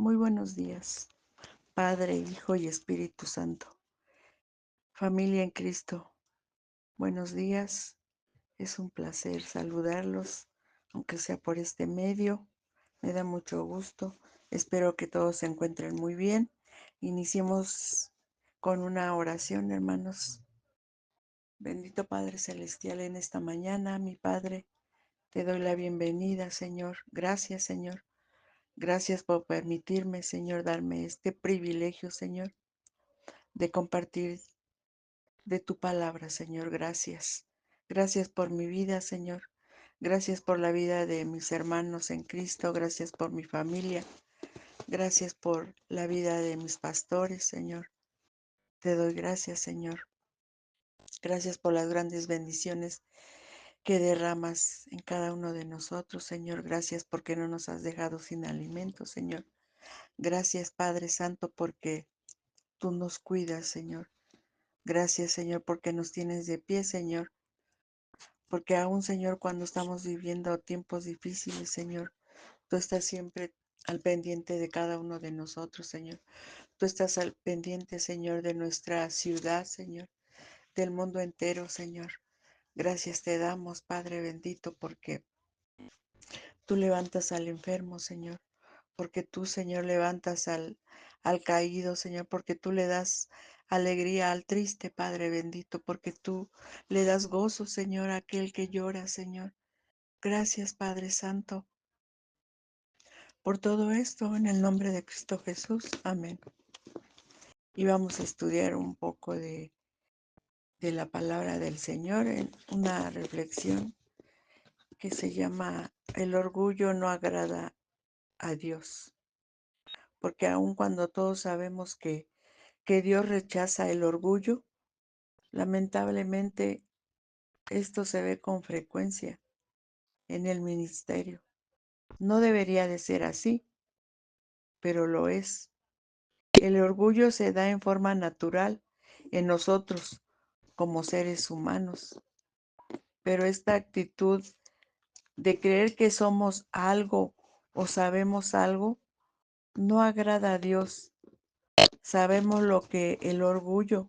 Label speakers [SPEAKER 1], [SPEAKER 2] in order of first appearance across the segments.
[SPEAKER 1] Muy buenos días, Padre, Hijo y Espíritu Santo. Familia en Cristo, buenos días. Es un placer saludarlos, aunque sea por este medio. Me da mucho gusto. Espero que todos se encuentren muy bien. Iniciemos con una oración, hermanos. Bendito Padre Celestial, en esta mañana, mi Padre, te doy la bienvenida, Señor. Gracias, Señor. Gracias por permitirme, Señor, darme este privilegio, Señor, de compartir de tu palabra, Señor. Gracias. Gracias por mi vida, Señor. Gracias por la vida de mis hermanos en Cristo. Gracias por mi familia. Gracias por la vida de mis pastores, Señor. Te doy gracias, Señor. Gracias por las grandes bendiciones que derramas en cada uno de nosotros, Señor. Gracias porque no nos has dejado sin alimento, Señor. Gracias, Padre Santo, porque tú nos cuidas, Señor. Gracias, Señor, porque nos tienes de pie, Señor. Porque aún, Señor, cuando estamos viviendo tiempos difíciles, Señor, tú estás siempre al pendiente de cada uno de nosotros, Señor. Tú estás al pendiente, Señor, de nuestra ciudad, Señor, del mundo entero, Señor. Gracias te damos, Padre bendito, porque tú levantas al enfermo, Señor. Porque tú, Señor, levantas al caído, Señor. Porque tú le das alegría al triste, Padre bendito. Porque tú le das gozo, Señor, a aquel que llora, Señor. Gracias, Padre Santo, por todo esto, en el nombre de Cristo Jesús. Amén. Y vamos a estudiar un poco de la palabra del Señor en una reflexión que se llama El orgullo no agrada a Dios. Porque aun cuando todos sabemos que Dios rechaza el orgullo, lamentablemente esto se ve con frecuencia en el ministerio. No debería de ser así, pero lo es. El orgullo se da en forma natural en nosotros como seres humanos, pero esta actitud de creer que somos algo o sabemos algo no agrada a Dios. Sabemos lo que el orgullo,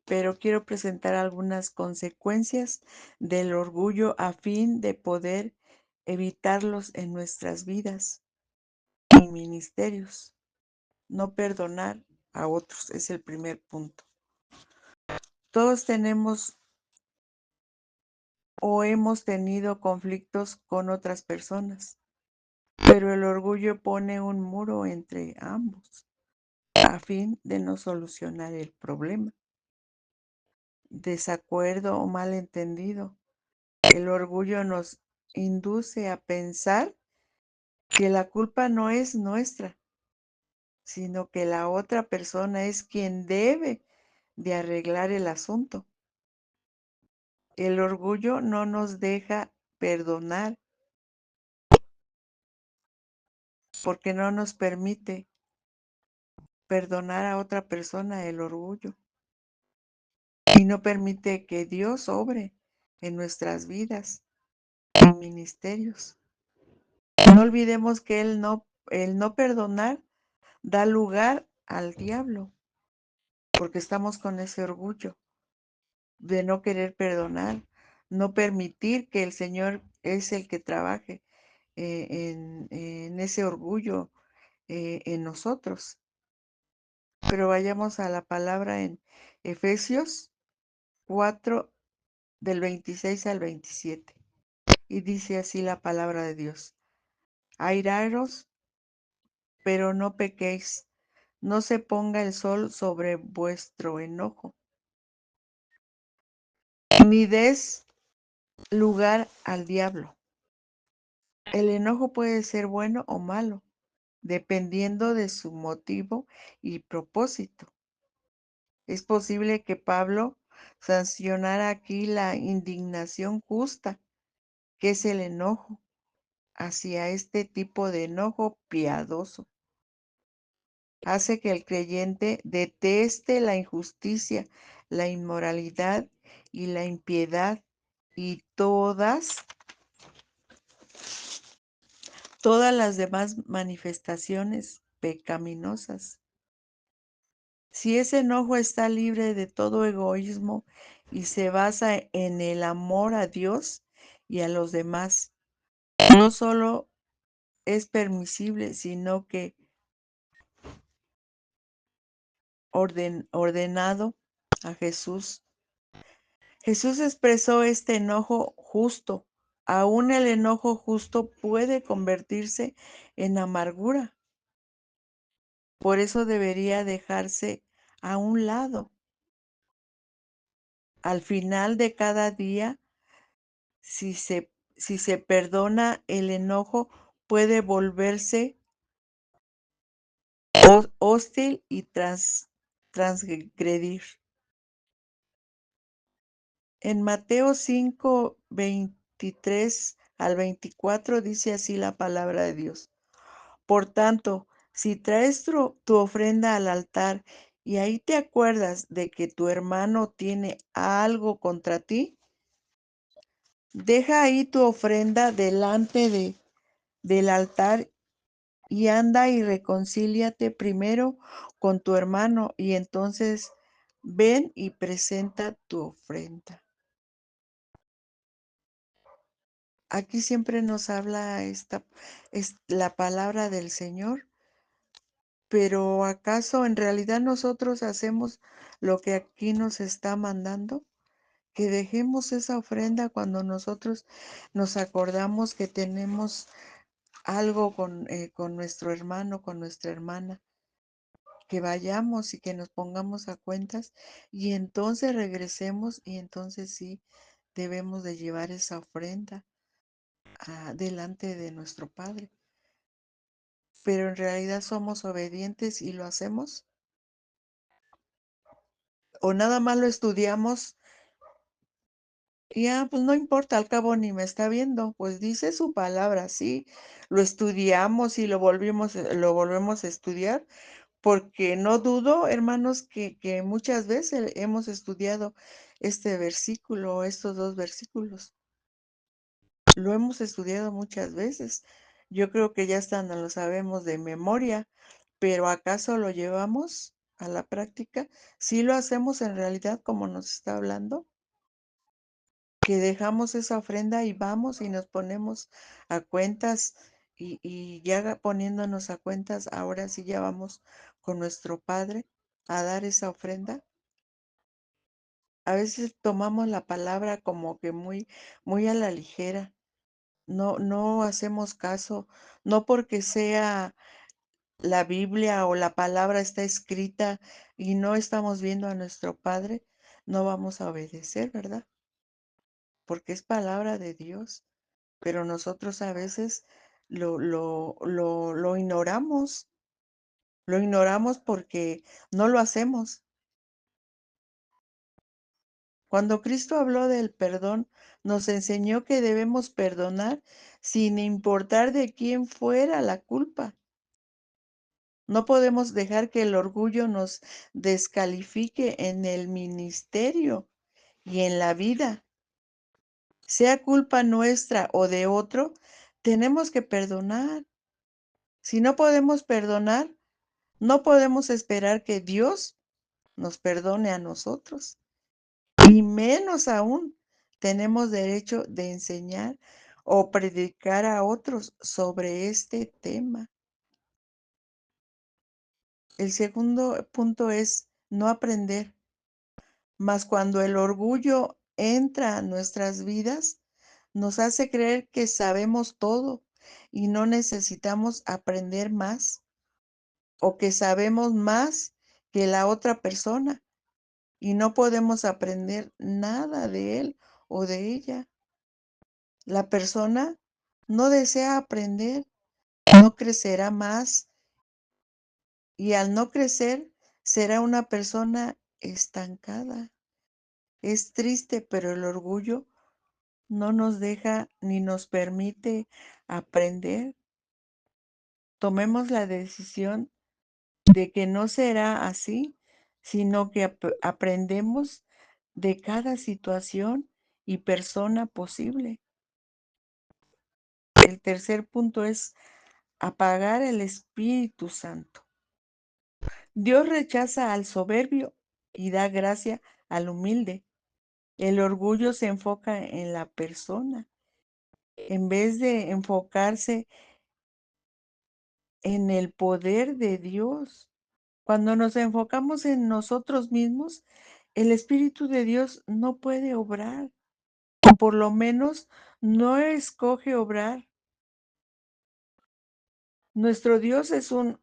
[SPEAKER 1] pero quiero presentar algunas consecuencias del orgullo a fin de poder evitarlos en nuestras vidas y ministerios. No perdonar a otros es el primer punto. Todos tenemos o hemos tenido conflictos con otras personas, pero el orgullo pone un muro entre ambos a fin de no solucionar el problema. Desacuerdo o malentendido. El orgullo nos induce a pensar que la culpa no es nuestra, sino que la otra persona es quien debe de arreglar el asunto. El orgullo no nos deja perdonar porque no nos permite perdonar a otra persona el orgullo y no permite que Dios obre en nuestras vidas y ministerios. No olvidemos que el no perdonar da lugar al diablo, porque estamos con ese orgullo de no querer perdonar, no permitir que el Señor es el que trabaje en ese orgullo en nosotros. Pero vayamos a la palabra en Efesios 4, del 26 al 27. Y dice así la palabra de Dios. Airaros, pero no pequéis, no se ponga el sol sobre vuestro enojo, ni des lugar al diablo. El enojo puede ser bueno o malo, dependiendo de su motivo y propósito. Es posible que Pablo sancionara aquí la indignación justa, que es el enojo, hacia este tipo de enojo piadoso. Hace que el creyente deteste la injusticia, la inmoralidad y la impiedad y todas las demás manifestaciones pecaminosas. Si ese enojo está libre de todo egoísmo y se basa en el amor a Dios y a los demás, no solo es permisible, sino que ordenado a Jesús. Jesús expresó este enojo justo. Aún el enojo justo puede convertirse en amargura. Por eso debería dejarse a un lado. Al final de cada día, si se perdona, el enojo puede volverse hostil y transgredir. En Mateo 5, 23 al 24 dice así la palabra de Dios. Por tanto, si traes tu ofrenda al altar y ahí te acuerdas de que tu hermano tiene algo contra ti, deja ahí tu ofrenda delante del altar y anda y reconcíliate primero con tu hermano y entonces ven y presenta tu ofrenda. Aquí siempre nos habla es la palabra del Señor, pero ¿acaso en realidad nosotros hacemos lo que aquí nos está mandando? Que dejemos esa ofrenda cuando nosotros nos acordamos que tenemos algo con nuestro hermano, con nuestra hermana, que vayamos y que nos pongamos a cuentas y entonces regresemos y entonces sí debemos de llevar esa ofrenda delante de nuestro Padre. Pero en realidad somos obedientes y lo hacemos. O nada más lo estudiamos y pues no importa, al cabo ni me está viendo, pues dice su palabra, sí, lo estudiamos y lo volvemos a estudiar, porque no dudo, hermanos, que muchas veces hemos estudiado este versículo, estos dos versículos. Lo hemos estudiado muchas veces. Yo creo que ya hasta no lo sabemos de memoria, pero ¿acaso lo llevamos a la práctica? ¿Sí lo hacemos en realidad como nos está hablando? Que dejamos esa ofrenda y vamos y nos ponemos a cuentas y ya poniéndonos a cuentas, ahora sí ya vamos con nuestro Padre a dar esa ofrenda. A veces tomamos la palabra como que muy a la ligera. No hacemos caso, no porque sea la Biblia o la palabra está escrita y no estamos viendo a nuestro Padre, no vamos a obedecer, ¿verdad? Porque es palabra de Dios, pero nosotros a veces lo ignoramos porque no lo hacemos. Cuando Cristo habló del perdón, nos enseñó que debemos perdonar sin importar de quién fuera la culpa. No podemos dejar que el orgullo nos descalifique en el ministerio y en la vida. Sea culpa nuestra o de otro, tenemos que perdonar. Si no podemos perdonar, no podemos esperar que Dios nos perdone a nosotros. Y menos aún tenemos derecho de enseñar o predicar a otros sobre este tema. El segundo punto es no aprender. Mas cuando el orgullo entra a nuestras vidas, nos hace creer que sabemos todo y no necesitamos aprender más o que sabemos más que la otra persona y no podemos aprender nada de él o de ella. La persona no desea aprender, no crecerá más y al no crecer será una persona estancada. Es triste, pero el orgullo no nos deja ni nos permite aprender. Tomemos la decisión de que no será así, sino que aprendemos de cada situación y persona posible. El tercer punto es apagar el Espíritu Santo. Dios rechaza al soberbio y da gracia al humilde. El orgullo se enfoca en la persona en vez de enfocarse en el poder de Dios. Cuando nos enfocamos en nosotros mismos, el Espíritu de Dios no puede obrar, o por lo menos no escoge obrar. Nuestro Dios es un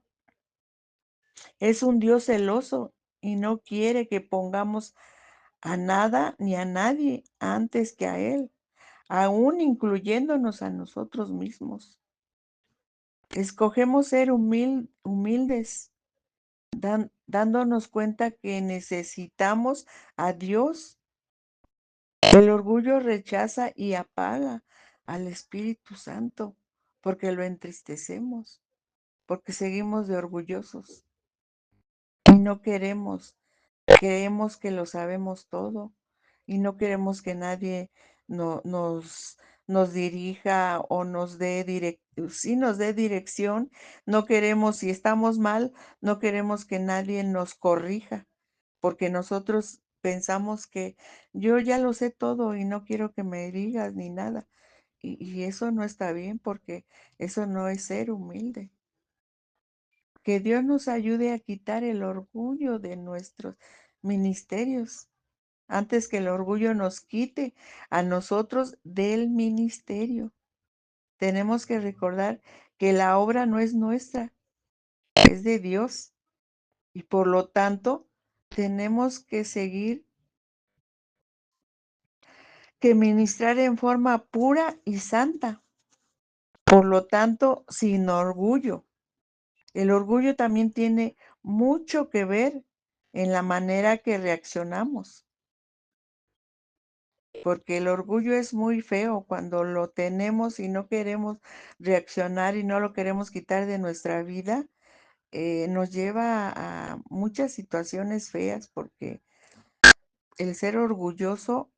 [SPEAKER 1] Dios celoso y no quiere que pongamos a nada ni a nadie antes que a Él, aún incluyéndonos a nosotros mismos. Escogemos ser humildes, dándonos cuenta que necesitamos a Dios. El orgullo rechaza y apaga al Espíritu Santo porque lo entristecemos, porque seguimos de orgullosos y no queremos. Creemos que lo sabemos todo y no queremos que nadie nos dirija o sí nos dé dirección. No queremos, si estamos mal, no queremos que nadie nos corrija, porque nosotros pensamos que yo ya lo sé todo y no quiero que me digas ni nada. Y eso no está bien porque eso no es ser humilde. Que Dios nos ayude a quitar el orgullo de nuestros ministerios antes que el orgullo nos quite a nosotros del ministerio. Tenemos que recordar que la obra no es nuestra, es de Dios. Y por lo tanto, tenemos que seguir, que ministrar en forma pura y santa. Por lo tanto, sin orgullo. El orgullo también tiene mucho que ver en la manera que reaccionamos. Porque el orgullo es muy feo cuando lo tenemos y no queremos reaccionar y no lo queremos quitar de nuestra vida, nos lleva a muchas situaciones feas porque el ser orgulloso,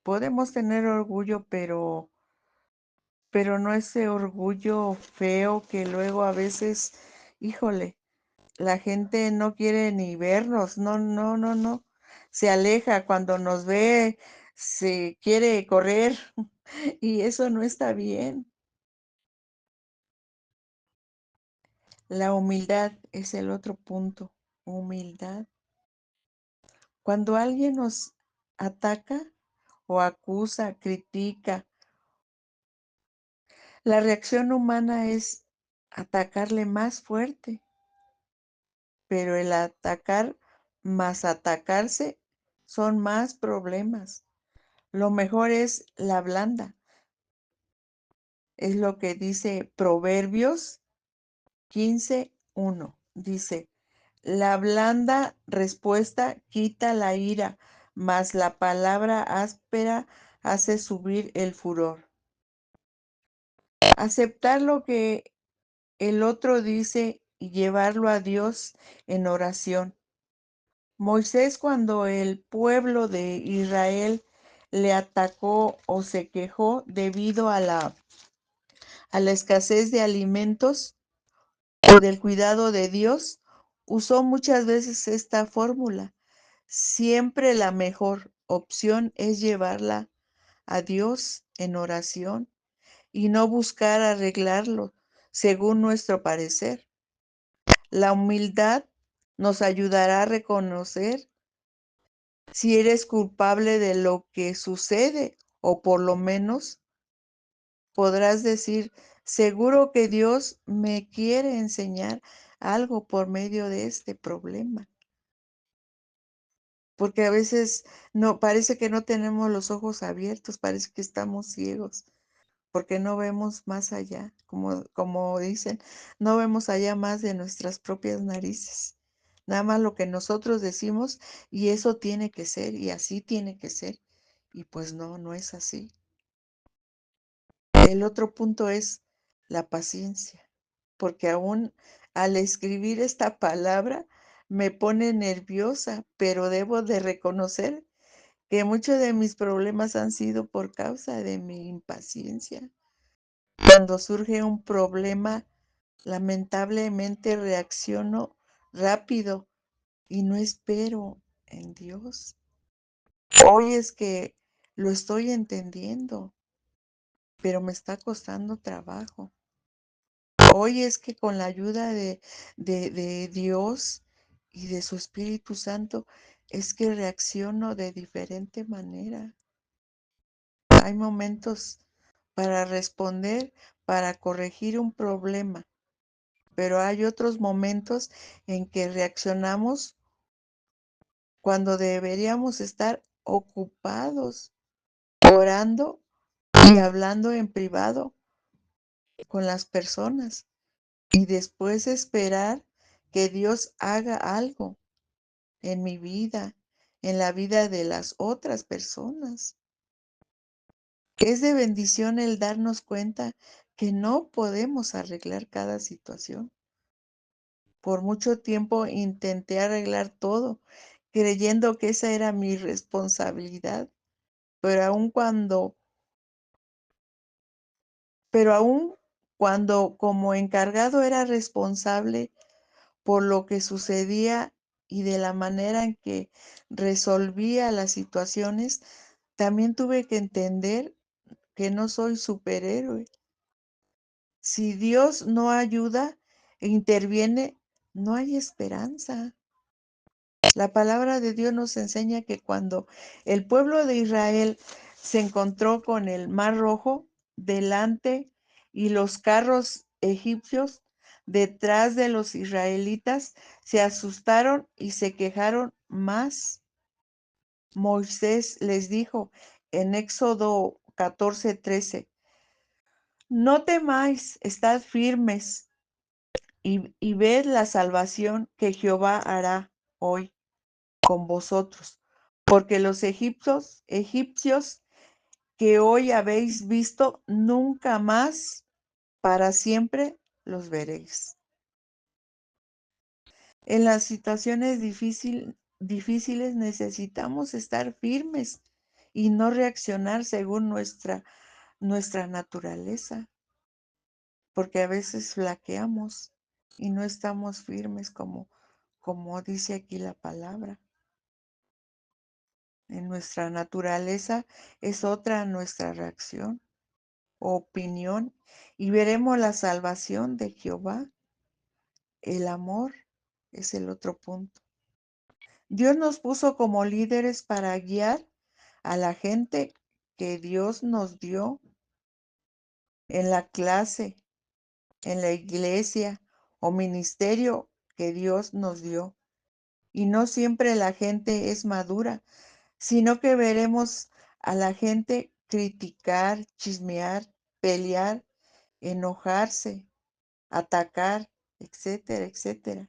[SPEAKER 1] podemos tener orgullo, pero no ese orgullo feo que luego a veces, híjole, la gente no quiere ni vernos, no, no, no, no. Se aleja cuando nos ve, se quiere correr y eso no está bien. La humildad es el otro punto. Humildad. Cuando alguien nos ataca o acusa, critica, la reacción humana es atacarle más fuerte, pero el atacar más atacarse son más problemas. Lo mejor es la blanda. Es lo que dice Proverbios 15:1. Dice, la blanda respuesta quita la ira, mas la palabra áspera hace subir el furor. Aceptar lo que el otro dice y llevarlo a Dios en oración. Moisés, cuando el pueblo de Israel le atacó o se quejó debido a la escasez de alimentos o del cuidado de Dios, usó muchas veces esta fórmula. Siempre la mejor opción es llevarla a Dios en oración y no buscar arreglarlo según nuestro parecer. La humildad nos ayudará a reconocer si eres culpable de lo que sucede o por lo menos podrás decir, seguro que Dios me quiere enseñar algo por medio de este problema. Porque a veces no parece que no tenemos los ojos abiertos, parece que estamos ciegos, porque no vemos más allá, como dicen, no vemos allá más de nuestras propias narices. Nada más lo que nosotros decimos y eso tiene que ser y así tiene que ser. Y pues no, no es así. El otro punto es la paciencia, porque aún al escribir esta palabra me pone nerviosa, pero debo de reconocer que muchos de mis problemas han sido por causa de mi impaciencia. Cuando surge un problema, lamentablemente reacciono rápido y no espero en Dios. Hoy es que lo estoy entendiendo, pero me está costando trabajo. Hoy es que con la ayuda de Dios y de su Espíritu Santo es que reacciono de diferente manera. Hay momentos para responder, para corregir un problema, pero hay otros momentos en que reaccionamos cuando deberíamos estar ocupados, orando y hablando en privado con las personas y después esperar que Dios haga algo en mi vida, en la vida de las otras personas. Es de bendición el darnos cuenta que no podemos arreglar cada situación. Por mucho tiempo intenté arreglar todo, creyendo que esa era mi responsabilidad, pero aun cuando como encargado era responsable por lo que sucedía y de la manera en que resolvía las situaciones, también tuve que entender que no soy superhéroe. Si Dios no ayuda e interviene, no hay esperanza. La palabra de Dios nos enseña que cuando el pueblo de Israel se encontró con el Mar Rojo delante y los carros egipcios detrás de los israelitas, se asustaron y se quejaron más. Moisés les dijo en Éxodo 14:13, no temáis, estad firmes y ved la salvación que Jehová hará hoy con vosotros, porque los egipcios que hoy habéis visto, nunca más para siempre los veréis. En las situaciones difíciles necesitamos estar firmes y no reaccionar según nuestra naturaleza, porque a veces flaqueamos y no estamos firmes como dice aquí la palabra. En nuestra naturaleza es otra nuestra reacción o opinión y veremos la salvación de Jehová. El amor es el otro punto. Dios nos puso como líderes para guiar a la gente que Dios nos dio en la clase, en la iglesia o ministerio que Dios nos dio. Y no siempre la gente es madura, sino que veremos a la gente criticar, chismear, pelear, enojarse, atacar, etcétera, etcétera.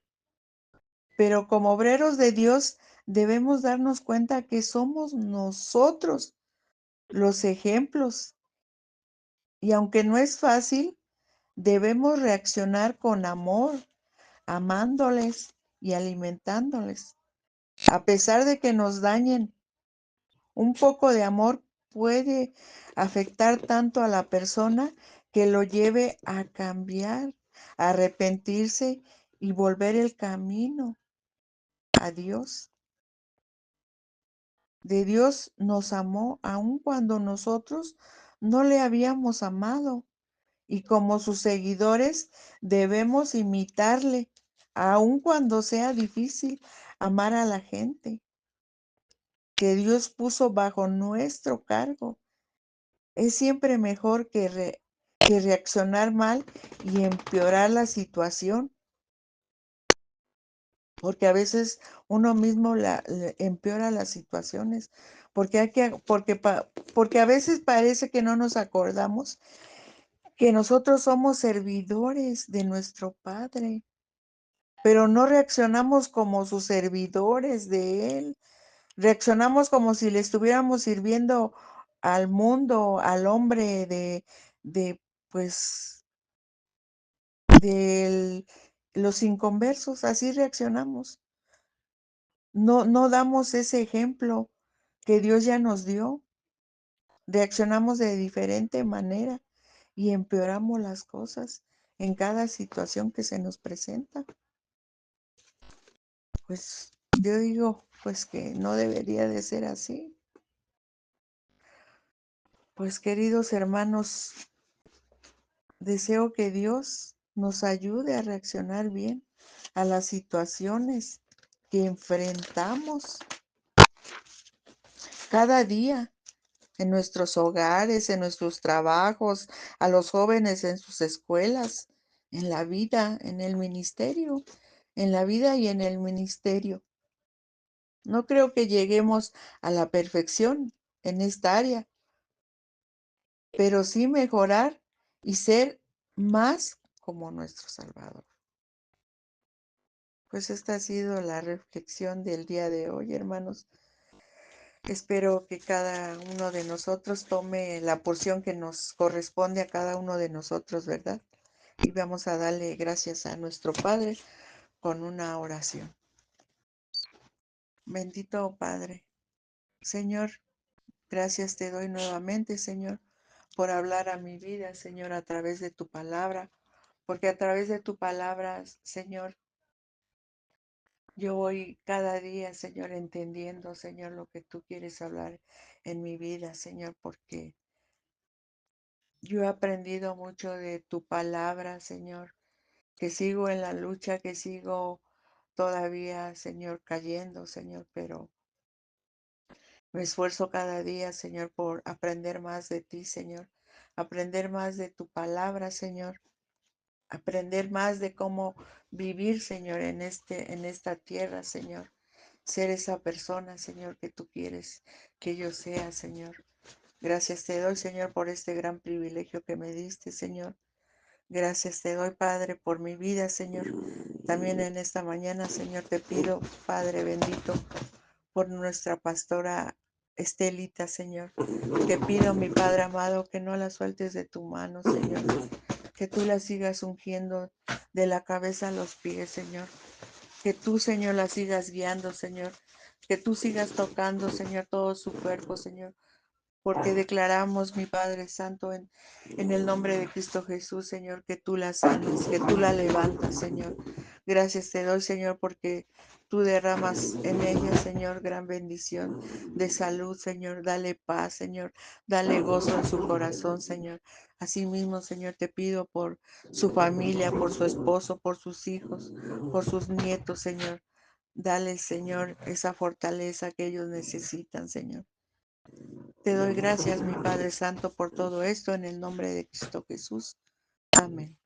[SPEAKER 1] Pero como obreros de Dios debemos darnos cuenta que somos nosotros los ejemplos. Y aunque no es fácil, debemos reaccionar con amor, amándoles y alimentándoles. A pesar de que nos dañen, un poco de amor puede afectar tanto a la persona que lo lleve a cambiar, a arrepentirse y volver el camino a Dios. De Dios nos amó aun cuando nosotros no le habíamos amado. Y como sus seguidores debemos imitarle, aun cuando sea difícil amar a la gente que Dios puso bajo nuestro cargo. Es siempre mejor que reaccionar mal y empeorar la situación, porque a veces uno mismo empeora las situaciones, porque a veces parece que no nos acordamos que nosotros somos servidores de nuestro Padre, pero no reaccionamos como sus servidores de Él. Reaccionamos como si le estuviéramos sirviendo al mundo, al hombre de pues, de los inconversos, así reaccionamos. No damos ese ejemplo que Dios ya nos dio. Reaccionamos de diferente manera y empeoramos las cosas en cada situación que se nos presenta. Pues yo digo, pues que no debería de ser así. Pues queridos hermanos, deseo que Dios nos ayude a reaccionar bien a las situaciones que enfrentamos cada día en nuestros hogares, en nuestros trabajos, a los jóvenes en sus escuelas, en la vida, en el ministerio, en la vida y en el ministerio. No creo que lleguemos a la perfección en esta área, pero sí mejorar y ser más como nuestro Salvador. Pues esta ha sido la reflexión del día de hoy, hermanos. Espero que cada uno de nosotros tome la porción que nos corresponde a cada uno de nosotros, ¿verdad? Y vamos a darle gracias a nuestro Padre con una oración. Bendito Padre, Señor, gracias te doy nuevamente, Señor, por hablar a mi vida, Señor, a través de tu palabra, porque a través de tu palabra, Señor, yo voy cada día, Señor, entendiendo, Señor, lo que tú quieres hablar en mi vida, Señor, porque yo he aprendido mucho de tu palabra, Señor, que sigo en la lucha, que sigo todavía, Señor, cayendo, Señor, pero me esfuerzo cada día, Señor, por aprender más de ti, Señor, aprender más de tu palabra, Señor, aprender más de cómo vivir, Señor, en esta tierra, Señor. Ser esa persona, Señor, que tú quieres que yo sea, Señor. Gracias te doy, Señor, por este gran privilegio que me diste, Señor. Gracias te doy, Padre, por mi vida, Señor. También en esta mañana, Señor, te pido, Padre bendito, por nuestra pastora Estelita, Señor. Te pido, mi Padre amado, que no la sueltes de tu mano, Señor. Que tú la sigas ungiendo de la cabeza a los pies, Señor. Que tú, Señor, la sigas guiando, Señor. Que tú sigas tocando, Señor, todo su cuerpo, Señor. Porque declaramos, mi Padre Santo, en el nombre de Cristo Jesús, Señor, que tú la sanes, que tú la levantas, Señor. Gracias te doy, Señor, porque tú derramas en ella, Señor, gran bendición de salud, Señor. Dale paz, Señor. Dale gozo en su corazón, Señor. Asimismo, Señor, te pido por su familia, por su esposo, por sus hijos, por sus nietos, Señor. Dale, Señor, esa fortaleza que ellos necesitan, Señor. Te doy gracias, mi Padre Santo, por todo esto, en el nombre de Cristo Jesús. Amén.